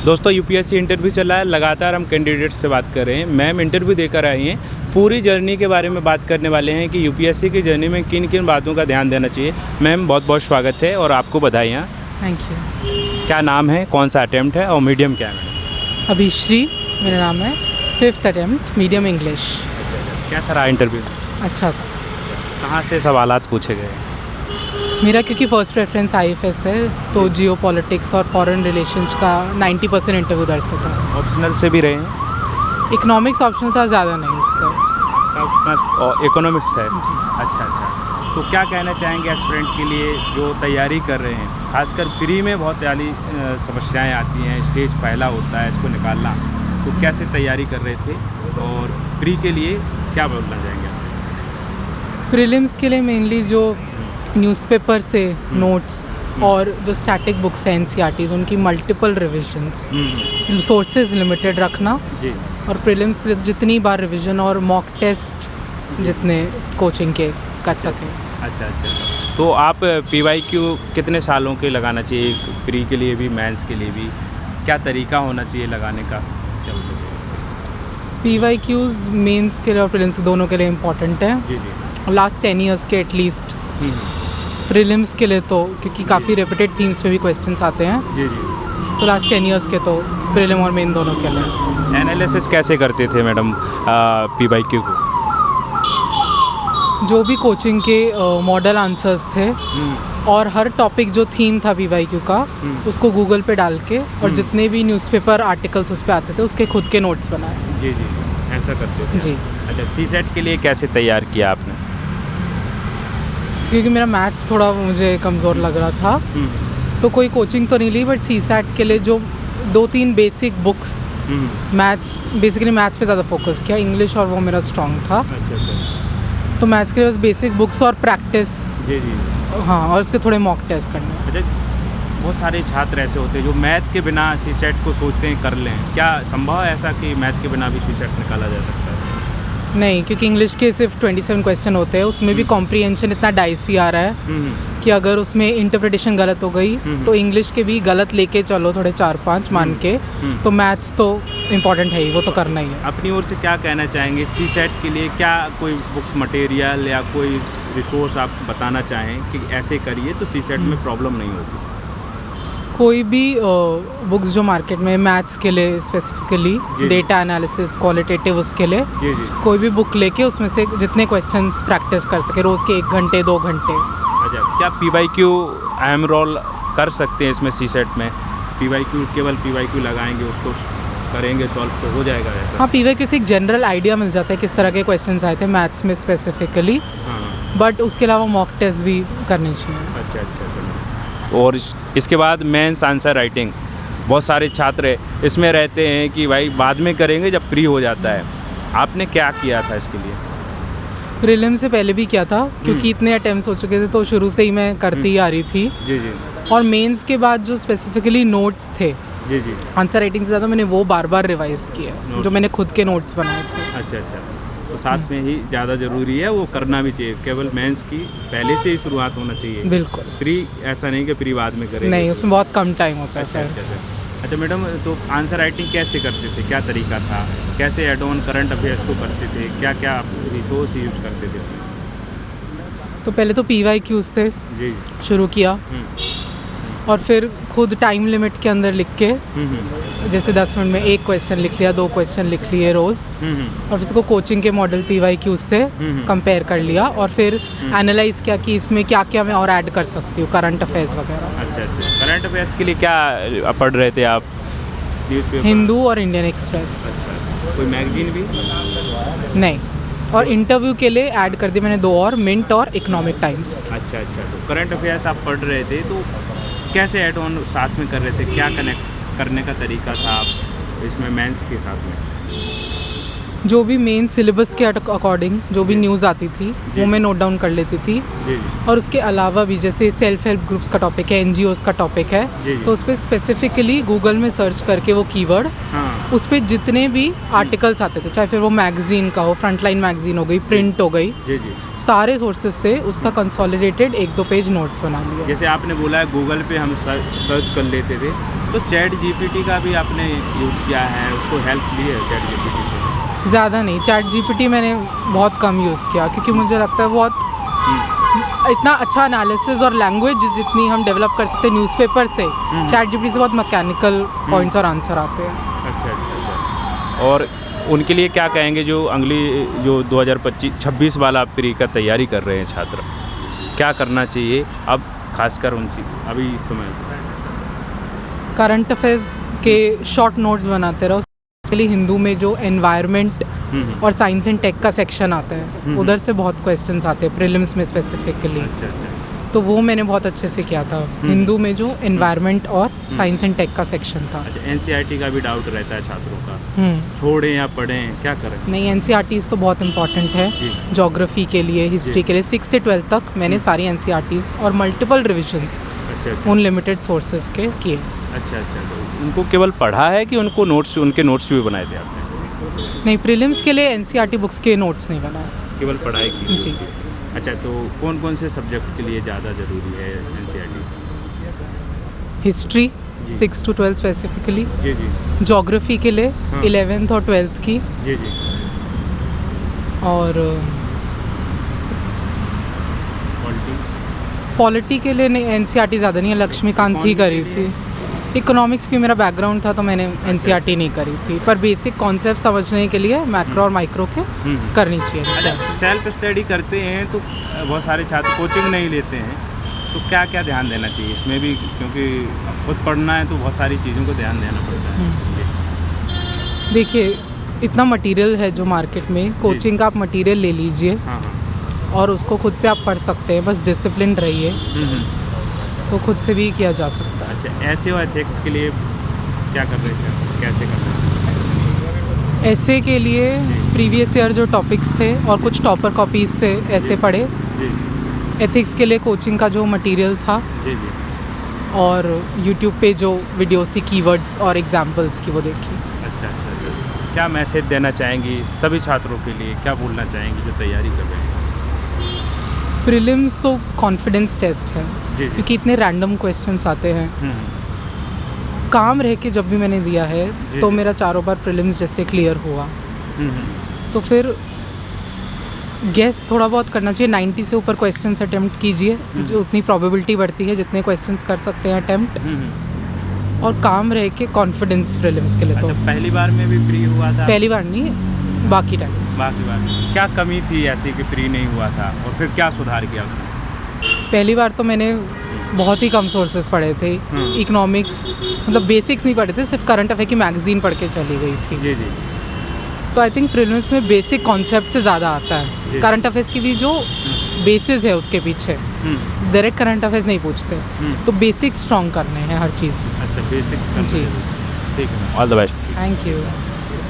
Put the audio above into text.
दोस्तों UPSC interview चल रहा है, लगातार हम कैंडिडेट से बात कर रहे हैं। मैम इंटरव्यू देकर आई हैं, पूरी जर्नी के बारे में बात करने वाले हैं कि यूपीएससी की जर्नी में किन किन बातों का ध्यान देना चाहिए। मैम बहुत बहुत स्वागत है और आपको बधाइयाँ। Thank you. क्या नाम है, कौन सा अटैम्प्ट है और मीडियम क्या है मैडम? अभिश्री मेरा नाम है, 5th अटैम्प्ट, मीडियम इंग्लिश। कैसा रहा इंटरव्यू? अच्छा था। कहाँ से सवालात पूछे गए? मेरा क्योंकि फर्स्ट प्रेफरेंस IFS है तो जियो पॉलिटिक्स और फॉरेन रिलेशंस का 90% इंटरव्यू दर से था। ऑप्शनल से भी रहे हैं? इकोनॉमिक्स ऑप्शनल था, ज़्यादा नहीं उससे। इकोनॉमिक्स है जी। अच्छा। तो क्या कहना चाहेंगे एस्पिरेंट के लिए जो तैयारी कर रहे हैं? खासकर प्री में बहुत सारी समस्याएं आती हैं, स्टेज पहला होता है, इसको निकालना, तो कैसे तैयारी कर रहे थे और प्री के लिए क्या बोलना चाहेंगे? प्रीलिम्स के लिए मेनली जो न्यूज़पेपर से नोट्स और जो स्टैटिक बुक्स हैं NCERTs, उनकी मल्टीपल रिविजन्स, सोर्सेज लिमिटेड रखना जी। और प्रीलिम्स के लिए तो जितनी बार रिवीजन और मॉक टेस्ट जितने कोचिंग के कर सकें। अच्छा। तो आप PYQ कितने सालों के लगाना चाहिए, प्री के लिए भी मेंस के लिए भी? क्या तरीका होना चाहिए लगाने का? क्या PYQs मेंस के लिए और प्रीलिम्स दोनों के लिए इम्पॉर्टेंट है। जी। लास्ट 10 ईयर्स के एटलीस्ट। प्रीलिम्स के लिए तो क्योंकि काफ़ी रिपीटेड थीम्स में भी क्वेश्चंस आते हैं, जी। तो लास्ट 10 ईयर्स के तो प्रीलिम और मेन दोनों के लिए। एनालिसिस कैसे करते थे मैडम PYQ को? जो भी कोचिंग के मॉडल आंसर्स थे और हर टॉपिक जो थीम था PYQ का, उसको गूगल पे डाल के और जितने भी न्यूज़पेपर आर्टिकल्स उस पर आते थे उसके खुद के नोट्स बनाए। जी, ऐसा करते थे। जी। अच्छा, CSET के लिए कैसे तैयार किया आपने? क्योंकि मेरा मैथ्स थोड़ा मुझे कमज़ोर लग रहा था, तो कोई कोचिंग तो नहीं ली, बट CSAT के लिए जो 2-3 बेसिक बुक्स, बेसिकली मैथ्स पे ज़्यादा फोकस किया। इंग्लिश और वो मेरा स्ट्रॉन्ग था। अच्छा। तो मैथ्स के लिए बस बेसिक बुक्स और प्रैक्टिस। जी। हाँ, और उसके थोड़े मॉक टेस्ट करने। अच्छा, बहुत सारे छात्र ऐसे होते हैं जो मैथ के बिना CSET को सोचते हैं कर लें। क्या संभव है ऐसा कि मैथ के बिना भी CSET निकाला जा सकता है? नहीं, क्योंकि इंग्लिश के सिर्फ 27 क्वेश्चन होते हैं, उसमें भी कॉम्प्रीहेंशन इतना डाइसी आ रहा है कि अगर उसमें इंटरप्रिटेशन गलत हो गई तो इंग्लिश के भी गलत लेके चलो थोड़े 4-5 मान के, तो मैथ्स तो इम्पॉर्टेंट है ही, वो तो करना ही है। अपनी ओर से क्या कहना चाहेंगे CSET के लिए? क्या कोई बुक्स मटेरियल या कोई रिसोर्स आप बताना चाहें कि ऐसे करिए तो CSET में प्रॉब्लम नहीं होगी? कोई भी बुक्स जो मार्केट में मैथ्स के लिए स्पेसिफिकली, डेटा एनालिसिस, क्वालिटेटिव, उसके लिए जी। कोई भी बुक लेके उसमें से जितने क्वेश्चंस प्रैक्टिस कर सके रोज़ के 1 घंटे 2 घंटे। अच्छा, क्या PYQ अहम रोल कर सकते हैं इसमें CSET में? PYQ केवल PYQ लगाएंगे, उसको करेंगे सॉल्व तो हो जाएगा ऐसा? हाँ, PYQ से एक जनरल आइडिया मिल जाता है किस तरह के क्वेश्चंस आए थे मैथ्स में स्पेसिफिकली, बट उसके अलावा मॉक टेस्ट भी करने चाहिए। अच्छा। और इसके बाद मेंस आंसर राइटिंग, बहुत सारे छात्र इसमें रहते हैं कि भाई बाद में करेंगे जब प्री हो जाता है। आपने क्या किया था इसके लिए? प्रीलिम से पहले भी किया था, क्योंकि इतने अटेम्प्ट्स हो चुके थे तो शुरू से ही मैं करती ही आ रही थी। जी। और मेंस के बाद जो स्पेसिफिकली नोट्स थे, जी। आंसर राइटिंग से ज़्यादा मैंने वो बार रिवाइज किया, जो मैंने खुद के नोट्स बनाए थे। अच्छा। तो साथ में ही ज़्यादा ज़रूरी है, वो करना भी चाहिए। केवल मेंस की पहले से ही शुरुआत होना चाहिए। बिल्कुल। प्री ऐसा नहीं कि प्री बाद में करेंगे। नहीं, उसमें बहुत कम टाइम होता है। अच्छा मैडम, तो आंसर राइटिंग कैसे करते थे? क्या तरीका था? कैसे एड ऑन करंट अफेयर्स को करते थे? क्या आप रिसोर्स यूज करते थे इसमें? तो पहले तो PYQ से जी शुरू किया और फिर खुद टाइम लिमिट के अंदर लिख के, जैसे 10 मिनट में 1 क्वेश्चन लिख लिया, 2 क्वेश्चन लिख लिए रोज़, और फिर उसको कोचिंग के मॉडल PYQ से कंपेयर कर लिया और फिर एनालाइज किया कि इसमें क्या मैं और ऐड कर सकती हूँ, करंट अफेयर्स वगैरह। अच्छा। करंट अफेयर्स के लिए क्या पढ़ रहे थे आप? न्यूज़पेपर? हिंदू और इंडियन एक्सप्रेस। अच्छा, कोई मैगजीन भी नहीं। और इंटरव्यू के लिए ऐड कर दी मैंने 2 और, मिंट और इकोनॉमिक टाइम्स। अच्छा। तो करंट अफेयर्स आप पढ़ रहे थे तो कैसे ऐड ऑन साथ में कर रहे थे? क्या कनेक्ट करने का तरीका था आप इसमें मेंस के साथ में? जो भी मेन सिलेबस के अकॉर्डिंग जो भी न्यूज़ आती थी वो मैं नोट डाउन कर लेती थी। और उसके अलावा भी जैसे सेल्फ हेल्प ग्रुप्स का टॉपिक है, NGOs का टॉपिक है, तो उस पर स्पेसिफिकली गूगल में सर्च करके वो कीवर्ड, उस पर जितने भी आर्टिकल्स आते थे, चाहे फिर वो मैगजीन का हो, फ्रंटलाइन मैगजीन हो गई, प्रिंट हो गई, सारे सोर्सेज से उसका कंसोलिडेटेड 1-2 पेज नोट्स बना लिए। जैसे आपने बोला है गूगल पे हम सर्च कर लेते थे, तो तो चैट जीपीटी का भी आपने यूज़ किया है, उसको हेल्प ली है चैट जीपीटी से? ज़्यादा नहीं, चैट जीपीटी मैंने बहुत कम यूज़ किया क्योंकि मुझे लगता है बहुत इतना अच्छा एनालिसिस और लैंग्वेज जितनी हम डेवलप कर सकते हैं न्यूज़पेपर से, चैट जीपीटी से बहुत मैकेनिकल पॉइंट्स और आंसर आते हैं। अच्छा। और उनके लिए क्या कहेंगे जो अगली जो 2025-26 वाला प्री का तैयारी कर रहे हैं छात्र, क्या करना चाहिए अब खासकर उन चीज़ अभी इस समय? करंट अफेयर्स के शॉर्ट नोट्स बनाते रहो, स्पेशली हिंदू में जो एनवायरनमेंट और साइंस एंड टेक का सेक्शन आता है उधर से बहुत क्वेश्चंस आते हैं प्रीलिम्स में स्पेसिफिकली। अच्छा। तो वो मैंने बहुत अच्छे से किया था, हिंदू में जो एनवायरनमेंट और साइंस एंड टेक का सेक्शन था। अच्छा, एनसीईआरटी का भी डाउट रहता है छात्रों का, छोड़ें या पढ़ें, क्या करें? नहीं, एनसीईआरटीज़ तो बहुत इंपॉर्टेंट है ज्योग्राफी के लिए, हिस्ट्री के लिए। 6 से 12 तक मैंने सारी एनसीईआरटीज़ और मल्टीपल रिविजन्स उन लिमिटेड सोर्सेज के किए। अच्छा। तो उनको केवल पढ़ा है कि उनको नोट्स, उनके नोट्स भी बनाए थे आपने? नहीं, प्रीलिम्स के लिए एनसीईआरटी बुक्स के नोट्स नहीं बनाए, केवल पढ़ाई की जी। अच्छा, तो कौन से सब्जेक्ट के लिए ज़्यादा ज़रूरी है एनसीईआरटी? हिस्ट्री 6 to 12 स्पेसिफिकली, जी। ज्योग्राफी के लिए 11th और 12th की, जी। और पॉलिटी के लिए नहीं, एनसीईआरटी ज़्यादा नहीं है, लक्ष्मीकांत ही करी थी। इकोनॉमिक्स की मेरा बैकग्राउंड था तो मैंने एनसीईआरटी नहीं करी थी, पर बेसिक कॉन्सेप्ट समझने के लिए मैक्रो और माइक्रो के करनी चाहिए। अच्छा, सेल्फ स्टडी करते हैं तो बहुत सारे छात्र कोचिंग नहीं लेते हैं, तो क्या ध्यान देना चाहिए इसमें भी, क्योंकि खुद पढ़ना है तो बहुत सारी चीज़ों को ध्यान देना पड़ता है। देखिए, इतना मटेरियल है जो मार्केट में, कोचिंग का आप मटेरियल ले लीजिए और उसको खुद से आप पढ़ सकते हैं, बस डिसिप्लिन रहिए तो खुद से भी किया जा सकता है। अच्छा, ऐसे और एथिक्स के लिए क्या कर रहे थे, कैसे कर रहे थे? ऐसे के लिए प्रीवियस ईयर जो टॉपिक्स थे और कुछ टॉपर कॉपीज से ऐसे पढ़े। एथिक्स के लिए कोचिंग का जो मटेरियल था जी। और यूट्यूब पे जो वीडियोस थी कीवर्ड्स और एग्जांपल्स की, वो देखी। अच्छा। क्या मैसेज देना चाहेंगी सभी छात्रों के लिए, क्या बोलना चाहेंगी जो तैयारी कर रहे हैं? प्रीलिम्स तो कॉन्फिडेंस टेस्ट है क्योंकि इतने रैंडम क्वेश्चंस आते हैं। काम रह के जब भी मैंने दिया है तो मेरा 4 बार प्रीलिम्स जैसे क्लियर हुआ, तो फिर गेस थोड़ा बहुत करना चाहिए। 90 से ऊपर क्वेश्चंस अटेम्प्ट कीजिए, जो उतनी प्रोबेबिलिटी बढ़ती है जितने क्वेश्चंस कर सकते हैं अटेम्प्ट, और काम रह के कॉन्फिडेंस प्रीलिम्स के लिए। तो पहली बार में भी प्री हुआ था? पहली बार नहीं, बाकी टाइम्स। बाकी बार क्या कमी थी ऐसी कि प्री नहीं हुआ था, और फिर क्या सुधार किया उसमें? पहली बार तो मैंने बहुत ही कम सोर्सेज पढ़े थे, इकोनॉमिक्स मतलब बेसिक्स नहीं पढ़े थे, सिर्फ करंट अफेयर की मैगजीन पढ़ के चली गई थी। जी। तो आई थिंक प्रीलिम्स में बेसिक कॉन्सेप्ट से ज़्यादा आता है, करंट अफेयर्स की भी जो बेसिस है उसके पीछे, डायरेक्ट करंट अफेयर्स नहीं पूछते, तो बेसिक स्ट्रॉन्ग करने हैं हर चीज़ में। अच्छा, बेसिक। जी, ठीक है, all the best. Thank you.